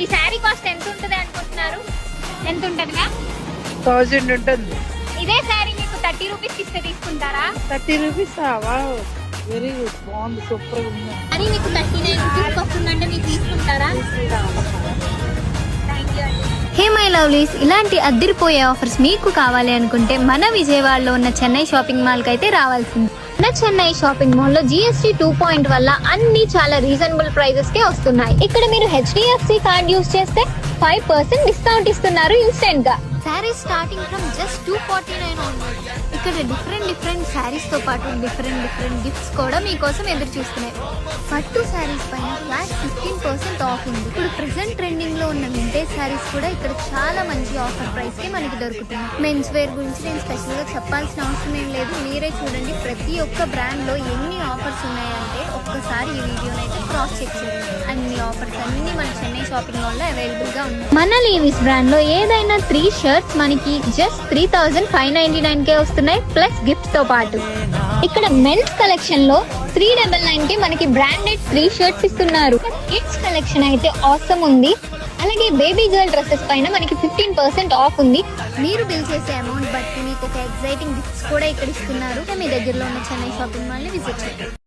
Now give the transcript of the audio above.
ఈ శారీ కాస్ట్ ఎంత ఉంటుంది అనుకుంటున్నారు? ఎంత ఉంటదిగా? 1000 ఉంటుంది. ఇదే శారీ మీకు 30 రూపీస్ ఇస్తే తీసుకుంటారా? 30 రూపీస్. వెరీ గుడ్, బాగుంది, సూపర్ ఉంది. అని మీకు 39 రూపీస్ వస్తుందంటే మీరు తీసుకుంటారా? థ్యాంక్ యూ అండి. హే మై లవ్లీస్, ఇలాంటి అద్దిరిపోయే ఆఫర్స్ మీకు కావాలి అనుకుంటే మన విజయవాడలో ఉన్న చెన్నై షాపింగ్ మాల్ కి అయితే రావాల్సింది. మన చెన్నై షాపింగ్ మాల్ లో GST 2 వల్ల అన్ని చాలా రీజనబుల్ ప్రైజెస్ కే వస్తున్నాయి. ఇక్కడ మీరు HDFC కార్డ్ యూస్ చేస్తే 5% డిస్కౌంట్ ఇస్తున్నారు ఇన్స్టెంట్ గా. Saris starting from just 249 only. ఇక్కడ డిఫరెంట్ శారీస్ తో పాటు డిఫరెంట్ గిఫ్ట్స్ కూడా మీకోసం ఎదురు చూస్తున్నాయి. పట్టు శారీస్ పైన ఫ్లాట్ 15% ఆఫ్ ఉంది. ఇప్పుడు ప్రెసెంట్ ట్రెండింగ్ లో ఉన్న వింటేజ్ శారీస్ కూడా ఇక్కడ చాలా మంచి ఆఫర్ ప్రైస్ కి మనకి దొరుకుతుంది. మెన్స్ వేర్ గురించి నేను స్పెషల్ గా చెప్పాల్సిన అవసరం ఏం లేదు, మీరే చూడండి. ప్రతి ఒక్క బ్రాండ్ లో ఎన్ని ఆఫర్స్ ఉన్నాయంటే ఒక్కసారి ఈ వీడియోని అయితే క్రాస్ చెక్ చేయండి. అన్ని ఆఫర్స్ అన్ని మన చెన్నై షాపింగ్ మాల్ లో అవైలబుల్ గా ఉన్నాయి. మన లీవిస్ బ్రాండ్ లో ఏదైనా 3 షర్ట్స్ మనకి జస్ట్ 3599 కే వస్తున్నాయి, ప్లస్ గిఫ్ట్స్ తో పాటు. ఇక్కడ మెన్స్ కలెక్షన్ లో 399 కి మనకి బ్రాండెడ్ 3 షర్ట్స్ ఇస్తున్నారు. కిడ్స్ కలెక్షన్ అయితే ఆసమ్ ఉంది. అలాగే బేబీ గర్ల్ డ్రెస్సెస్ పైన మనకి 15% ఆఫ్ ఉంది. మీరు బిల్ చేసే అమౌంట్ బట్టి మీకు ఒక ఎగ్జైటింగ్ గిఫ్ట్స్ కూడా ఇక్కడ ఇస్తున్నారు. మీ దగ్గరలో ఉన్న చెన్నై షాపింగ్ మాల్ ని విజిట్ చేయండి.